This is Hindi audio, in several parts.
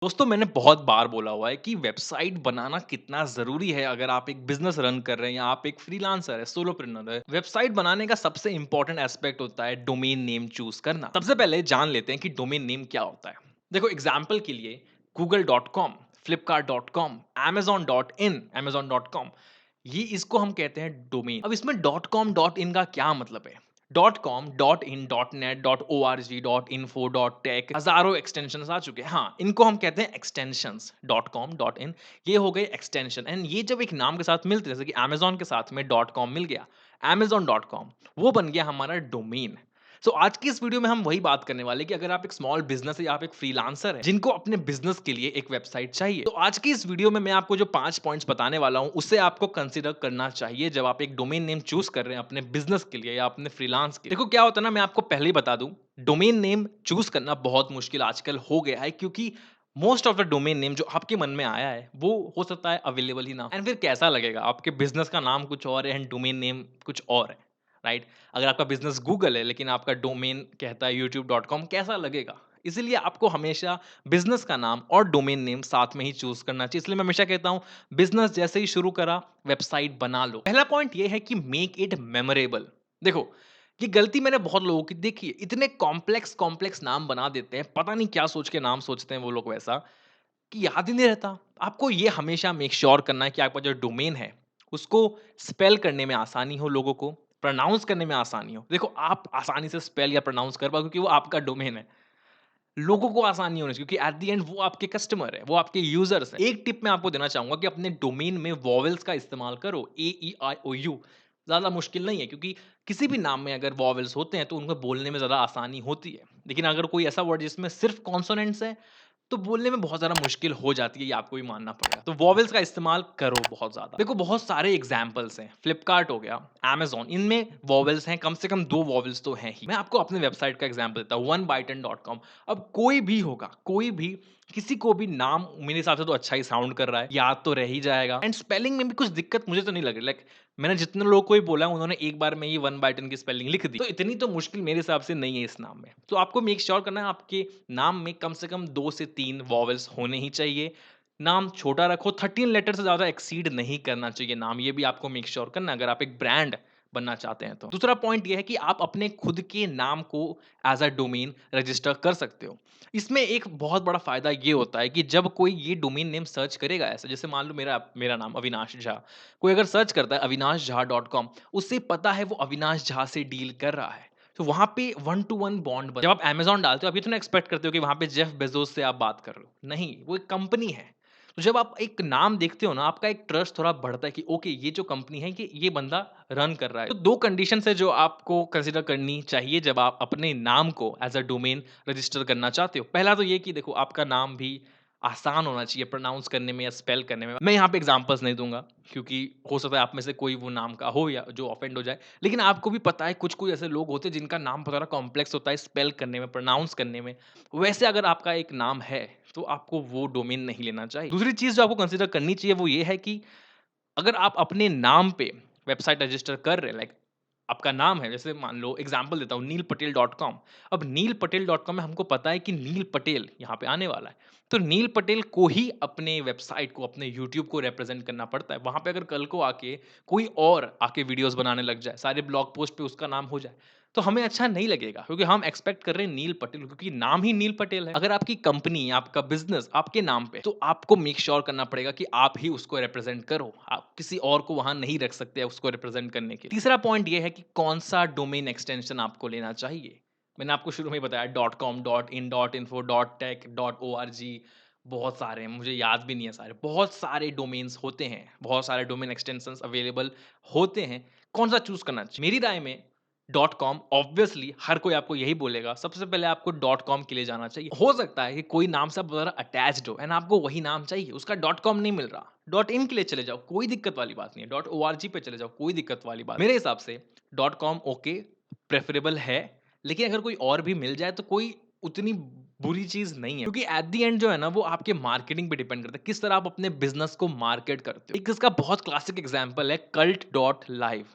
दोस्तों मैंने बहुत बार बोला हुआ है कि वेबसाइट बनाना कितना ज़रूरी है अगर आप एक बिज़नेस रन कर रहे हैं या आप एक फ्रीलांसर है, सोलोप्रेन्योर है। वेबसाइट बनाने का सबसे इंपॉर्टेंट एस्पेक्ट होता है डोमेन नेम चूज़ करना। सबसे पहले जान लेते हैं कि डोमेन नेम क्या होता है। देखो एग्ज़ाम्पल के लिए google.com, flipkart.com, amazon.in, amazon.com ये इसको हम कहते हैं डोमेन। अब इसमें .com.in का क्या मतलब है? .com, .in, .net, .org, .info, .tech हज़ारों एक्सटेंशंस आ चुके हैं। हाँ, इनको हम कहते हैं एक्सटेंशंस .com, .in ये हो गए एक्सटेंशन एंड ये जब एक नाम के साथ मिलते हैं जैसे कि अमेज़न के साथ में .com मिल गया, amazon.com वो बन गया हमारा डोमेन। सो आज की इस वीडियो में हम वही बात करने वाले हैं कि अगर आप एक स्मॉल बिज़नेस है या आप एक फ्रीलांसर है, जिनको अपने बिज़नेस के लिए एक वेबसाइट चाहिए। तो आज की इस वीडियो में मैं आपको जो 5 पॉइंट्स बताने वाला हूँ, उसे आपको कंसीडर करना चाहिए जब आप एक डोमेन नेम चूज़ कर रहे हैं अपने बिज़नेस के लिए या अपने फ्रीलांस के लिए। देखो क्या होता है ना, मैं आपको पहले ही बता दूँ, डोमेन नेम चूज़ करना बहुत मुश्किल आजकल हो गया है क्योंकि most of the domain name जो आपके मन में आया है, वो हो सकता है अवेलेबल ही ना हो। एंड फिर कैसा लगेगा? आपके बिज़नेस का नाम कुछ और है एंड डोमेन नेम कुछ और है, राइट? अगर आपका बिज़नेस गूगल है लेकिन आपका डोमेन कहता है youtube.com कैसा लगेगा? इसीलिए आपको हमेशा बिज़नेस का नाम और डोमेन नेम साथ में ही चूज़ करना चाहिए। इसलिए मैं हमेशा कहता हूँ बिज़नेस जैसे ही शुरू करा, वेबसाइट बना लो। पहला पॉइंट ये है कि मेक इट मेमोरेबल। देखो, ये गलती मैंने बहुत लोगों की देखी है। इतने कॉम्प्लेक्स नाम बना देते हैं, पता नहीं क्या सोच के नाम सोचते हैं वो लोग वैसा, कि याद ही नहीं रहता। आपको ये हमेशा मेक श्योर करना है कि आपका जो डोमेन है, उसको स्पेल करने में आसानी हो लोगों को, प्रोनाउंस करने में आसानी हो। देखो, आप आसानी से स्पेल या प्रोनाउंस कर पाओ क्योंकि वो आपका डोमेन है। लोगों को आसानी होनी चाहिए क्योंकि एट द एंड वो आपके कस्टमर है, वो आपके यूज़र्स हैं। एक टिप मैं आपको देना चाहूँगा कि अपने डोमेन में वोवेल्स का इस्तेमाल करो, A-E-I-O-U ज़्यादा मुश्किल नहीं है क्योंकि किसी भी नाम में अगर वोवेल्स होते हैं तो उनको बोलने में ज़्यादा आसानी होती है। लेकिन अगर कोई ऐसा वर्ड जिसमें सिर्फ़ कॉन्सोनेंट्स हैं, तो बोलने में बहुत ज़्यादा मुश्किल हो जाती है, ये आपको भी मानना पड़ेगा। तो वोवेल्स का इस्तेमाल करो बहुत ज़्यादा। देखो बहुत सारे एग्ज़ाम्पल्स हैं, फ्लिपकार्ट हो गया, अमेज़न इनमें वोवेल्स हैं, कम से कम 2 वोवेल्स तो हैं ही। मैं आपको अपने वेबसाइट का एग्ज़ाम्पल देता हूँ, onebyten.com अब कोई भी होगा, कोई भी किसी को भी नाम मेरे हिसाब से तो अच्छा ही साउंड कर रहा है, याद तो रह ही जाएगा एंड स्पेलिंग में भी कुछ दिक्कत मुझे तो नहीं लग रही। लाइक मैंने जितने लोगों को भी बोला है उन्होंने एक बार में ही वन बाय टेन की स्पेलिंग लिख दी। तो इतनी तो मुश्किल मेरे हिसाब से नहीं है इस नाम में। तो आपको मेक श्योर करना है आपके नाम में कम से कम 2 से 3 वोवेल्स होने ही चाहिए। नाम छोटा रखो, 13 लेटर से ज़्यादा एक्सीड नहीं करना चाहिए नाम, ये भी आपको मेक श्योर करना है अगर आप एक ब्रांड बनना चाहते हैं तो। दूसरा पॉइंट ये है कि आप अपने खुद के नाम को एज़ अ डोमेन रजिस्टर कर सकते हो। इसमें एक बहुत बड़ा फ़ायदा ये होता है कि जब कोई ये डोमेन नेम सर्च करेगा ऐसे, जैसे मान लो मेरा मेरा नाम अविनाश झा, कोई अगर सर्च करता है अविनाश झा डॉट कॉम, उसे पता है वो अविनाश झा से डील कर रहा है। तो वहाँ पे वन टू वन बॉन्ड बन जब आप अमेज़न डालते हो, आप ये तो नहीं एक्सपेक्ट करते हो कि वहाँ पे जेफ बेज़ोस से आप बात कर रहे हो। नहीं, वो एक कंपनी है। तो जब आप एक नाम देखते हो ना, आपका एक ट्रस्ट थोड़ा बढ़ता है कि ओके ये जो कंपनी है कि ये बंदा रन कर रहा है। तो 2 कंडीशंस है जो आपको कंसीडर करनी चाहिए जब आप अपने नाम को एज़ अ डोमेन रजिस्टर करना चाहते हो। पहला तो ये कि देखो आपका नाम भी आसान होना चाहिए प्रोनाउंस करने में या स्पेल करने में। मैं यहाँ पे एग्ज़ाम्पल्स नहीं दूँगा क्योंकि हो सकता है आप में से कोई वो नाम का हो या जो ऑफेंड हो जाए। लेकिन आपको भी पता है कुछ-कुछ ऐसे लोग होते हैं जिनका नाम थोड़ा कॉम्प्लेक्स होता है स्पेल करने में, प्रोनाउंस करने में। वैसे अगर आपका एक नाम है, तो आपको वो डोमेन नहीं लेना चाहिए। दूसरी चीज़ जो आपको कंसीडर करनी चाहिए वो ये है कि अगर आप अपने नाम पे वेबसाइट रजिस्टर कर रहे हैं, लाइक आपका नाम है, जैसे मान लो एग्जांपल देता हूँ neelpatel.com। अब neelpatel.com में हमको पता है कि नील पटेल यहाँ पे आने वाला है, तो नील पटेल को ही अपने वेबसाइट को, अपने यूट्यूब को रिप्रेजेंट करना पड़ता है। वहाँ पे अगर कल को आके कोई और आके वीडियोस बनाने लग जाए, सारे ब्लॉग पोस्ट पे उसका नाम हो जाए, तो हमें अच्छा नहीं लगेगा क्योंकि हम एक्सपेक्ट कर रहे हैं नील पटेल, क्योंकि नाम ही नील पटेल है। अगर आपकी कंपनी, आपका बिज़नेस आपके नाम पे, तो आपको मेक श्योर करना पड़ेगा कि आप ही उसको रिप्रेज़ेंट करो। आप किसी और को वहाँ नहीं रख सकते उसको रिप्रेज़ेंट करने के लिए। तीसरा पॉइंट ये है कि कौन-सा डोमेन एक्सटेंशन आपको लेना चाहिए। मैंने आपको शुरू में ही बताया .com, .in, .info, .tech, .org बहुत सारे हैं, मुझे याद भी नहीं है सारे। बहुत सारे डोमेन्स होते हैं, बहुत सारे डोमेन एक्सटेंशंस अवेलेबल होते हैं। कौन-सा चूज़ करना चाहिए? मेरी राय में डॉट कॉम ऑब्वियसली हर कोई आपको यही बोलेगा। सबसे पहले आपको डॉट कॉम के लिए जाना चाहिए। हो सकता है कि कोई नाम से बहुत ज़्यादा अटैच्ड हो एंड आपको वही नाम चाहिए, उसका डॉट कॉम नहीं मिल रहा। डॉट इन के लिए चले जाओ, कोई दिक्कत वाली बात नहीं है। डॉट ओआरजी पे चले जाओ, कोई दिक्कत वाली बात मेरे हिसाब से डॉट कॉम ओके, प्रेफ़रेबल है, लेकिन अगर कोई और भी मिल जाए तो कोई उतनी बुरी चीज़ नहीं है। क्योंकि एट द एंड जो है ना, वो आपके मार्केटिंग पे डिपेंड करता है, किस तरह आप अपने बिज़नेस को मार्केट करते हो। एक इसका बहुत क्लासिक एग्ज़ाम्पल है कल्ट डॉट लाइव।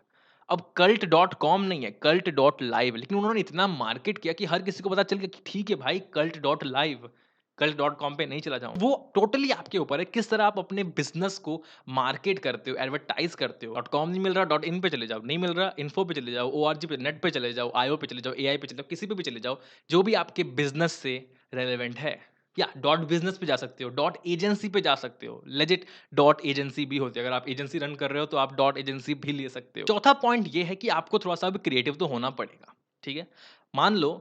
अब कल्ट डॉट कॉम नहीं है, कल्ट डॉट लाइव, लेकिन उन्होंने इतना मार्केट किया कि हर किसी को पता चल गया कि ठीक है भाई, कल्ट डॉट लाइव। कल डॉट कॉम पे नहीं चला जाऊँ। वो टोटली आपके ऊपर है, किस तरह आप अपने बिज़नेस को मार्केट करते हो, एडवर्टाइज़ करते हो। डॉट कॉम नहीं मिल रहा, डॉट इन पे चले जाओ, नहीं मिल रहा, इन्फो पे चले जाओ, ओआरजी पे, नेट पे चले जाओ, आईओ पे चले जाओ, एआई पे चले जाओ, किसी पे भी चले जाओ, जो भी आपके बिज़नेस से रेलेवेंट है। या डॉट बिज़नेस पे जा सकते हो, डॉट एजेंसी पे जा सकते हो, लेजिट डॉट एजेंसी भी होती है। अगर आप एजेंसी रन कर रहे हो, तो आप डॉट एजेंसी भी ले सकते हो। चौथा पॉइंट ये है कि आपको थोड़ा-सा भी क्रिएटिव तो होना पड़ेगा, ठीक है? मान लो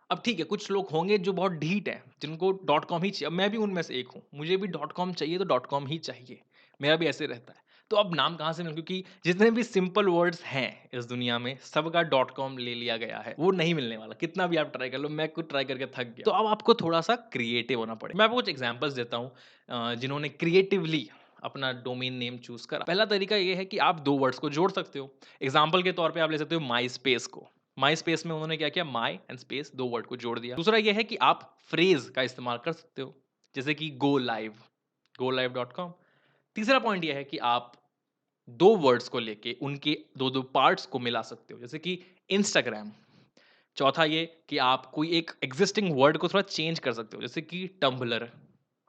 अब ठीक है, कुछ लोग होंगे जो बहुत ढीठ हैं, जिनको डॉट कॉम ही चाहिए। अब मैं भी उनमें से एक हूँ। मुझे भी डॉट कॉम चाहिए तो डॉट कॉम ही चाहिए। मेरा भी ऐसे रहता है। तो अब नाम कहाँ से मिले, क्योंकि जितने भी सिंपल वर्ड्स हैं इस दुनिया में, सबका डॉट कॉम ले लिया गया है। वो नहीं मिलने वाला, कितना भी आप ट्राई कर लो। मैं खुद ट्राई करके थक गया। तो अब आपको थोड़ा-सा क्रिएटिव होना पड़ेगा। मैं आपको कुछ एग्ज़ाम्पल्स देता हूँ जिन्होंने क्रिएटिवली अपना डोमेन नेम चूज़ करा। पहला तरीका ये है कि आप 2 वर्ड्स को जोड़ सकते हो। एग्ज़ाम्पल के तौर पे आप ले सकते हो माई स्पेस को। माई स्पेस में उन्होंने क्या किया, माई एंड स्पेस 2 वर्ड को जोड़ दिया। दूसरा ये है कि आप फ्रेज का इस्तेमाल कर सकते हो, जैसे कि गो लाइव डॉट कॉम। तीसरा पॉइंट ये है कि आप 2 वर्ड्स को लेके उनके 2-2 पार्ट्स को मिला सकते हो, जैसे कि इंस्टाग्राम। चौथा ये कि आप कोई एक एग्जिस्टिंग वर्ड को थोड़ा चेंज कर सकते हो, जैसे कि टम्बलर,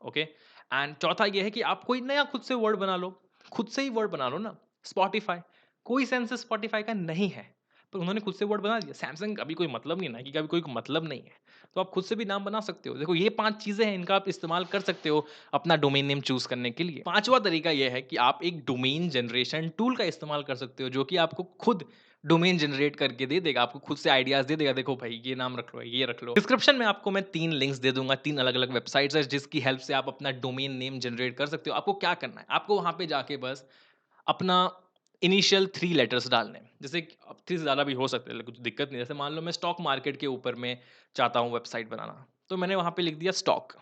ओके। एंड चौथा ये है कि आप कोई नया खुद से वर्ड बना लो, खुद से ही वर्ड बना लो ना। स्पॉटिफाई, कोई सेंस स्पॉटिफाई का नहीं है, पर उन्होंने खुद से वर्ड बना दिया। सैमसंग का भी कोई मतलब नहीं, नाइकी का भी कोई मतलब नहीं है, तो आप खुद से भी नाम बना सकते हो। देखो, ये 5 चीजें हैं, इनका आप इस्तेमाल कर सकते हो अपना डोमेन नेम चूज करने के लिए। पांचवा तरीका यह है कि आप एक डोमेन जनरेशन टूल का इस्तेमाल कर सकते हो, जो कि आपको खुद डोमेन जनरेट करके दे देगा, आपको खुद से आइडियाज दे देगा। देखो भाई, ये नाम रख लो, ये रख लो। डिस्क्रिप्शन में आपको मैं 3 लिंक्स दे दूंगा, 3 अलग-अलग वेबसाइट्स है, जिसकी हेल्प से आप अपना डोमेन नेम जनरेट कर सकते हो। आपको क्या करना है, आपको वहां पे जाके बस अपना इनिशियल 3 लेटर्स डालने हैं। जैसे कि अब 3 से ज़्यादा भी हो सकते हैं, कुछ दिक्कत नहीं है। जैसे मान लो मैं स्टॉक मार्केट के ऊपर में चाहता हूँ वेबसाइट बनाना, तो मैंने वहाँ पे लिख दिया स्टॉक,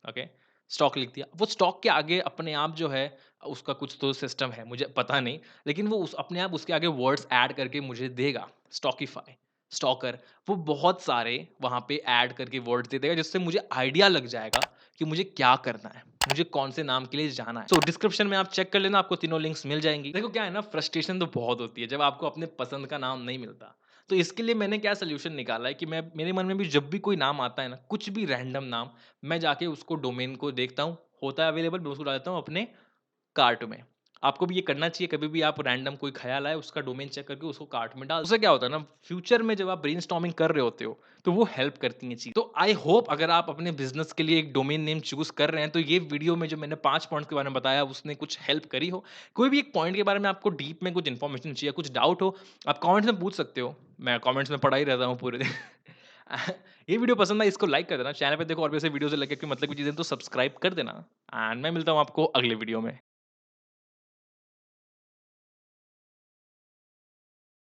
ओके? स्टॉक लिख दिया। वो स्टॉक के आगे अपने आप जो है, उसका कुछ तो सिस्टम है, मुझे पता नहीं, लेकिन वो उस अपने आप उसके आगे वर्ड्स ऐड करके मुझे देगा। स्टॉकिफ़ाई, स्टॉकर, वो बहुत सारे वहाँ पे ऐड करके वर्ड्स दे देगा, जिससे मुझे आइडिया लग जाएगा कि मुझे क्या करना है, मुझे कौन से नाम के लिए जाना है। सो डिस्क्रिप्शन में आप चेक कर लेना, आपको तीनों लिंक्स मिल जाएँगी। देखो क्या है ना, फ्रस्ट्रेशन तो बहुत होती है जब आपको अपने पसंद का नाम नहीं मिलता। तो इसके लिए मैंने क्या सॉल्यूशन निकाला है कि मैं, मेरे मन में भी जब भी कोई नाम आता है ना, कुछ भी रैंडम नाम, मैं जाके उसको डोमेन को देखता हूँ, होता है अवेलेबल, मैं उसको डाल देता हूँ अपने कार्ट में। आपको भी ये करना चाहिए, कभी भी आप रैंडम कोई ख़्याल आए, उसका डोमेन चेक करके उसको कार्ट में डाल। उससे क्या होता है ना, फ्यूचर में जब आप ब्रेनस्टॉर्मिंग कर रहे होते हो, तो वो हेल्प करती हैं चीज़। तो आई होप अगर आप अपने बिज़नेस के लिए एक डोमेन नेम चूज़ कर रहे हैं, तो ये वीडियो में जो मैंने 5 पॉइंट्स के बारे में बताया, उसने कुछ हेल्प करी हो। कोई भी एक पॉइंट के बारे में आपको डीप में कुछ इन्फॉर्मेशन चाहिए, कुछ डाउट हो, आप कमेंट्स में पूछ सकते हो। मैं कमेंट्स में पढ़ा ही रहता हूँ पूरे दिन। ये वीडियो पसंद आई, इसको लाइक कर देना। चैनल पे देखो और भी ऐसे वीडियोज़ लगे कि मतलब की चीज़ें, तो सब्सक्राइब कर देना। एंड मैं मिलता हूँ आपको अगले वीडियो में।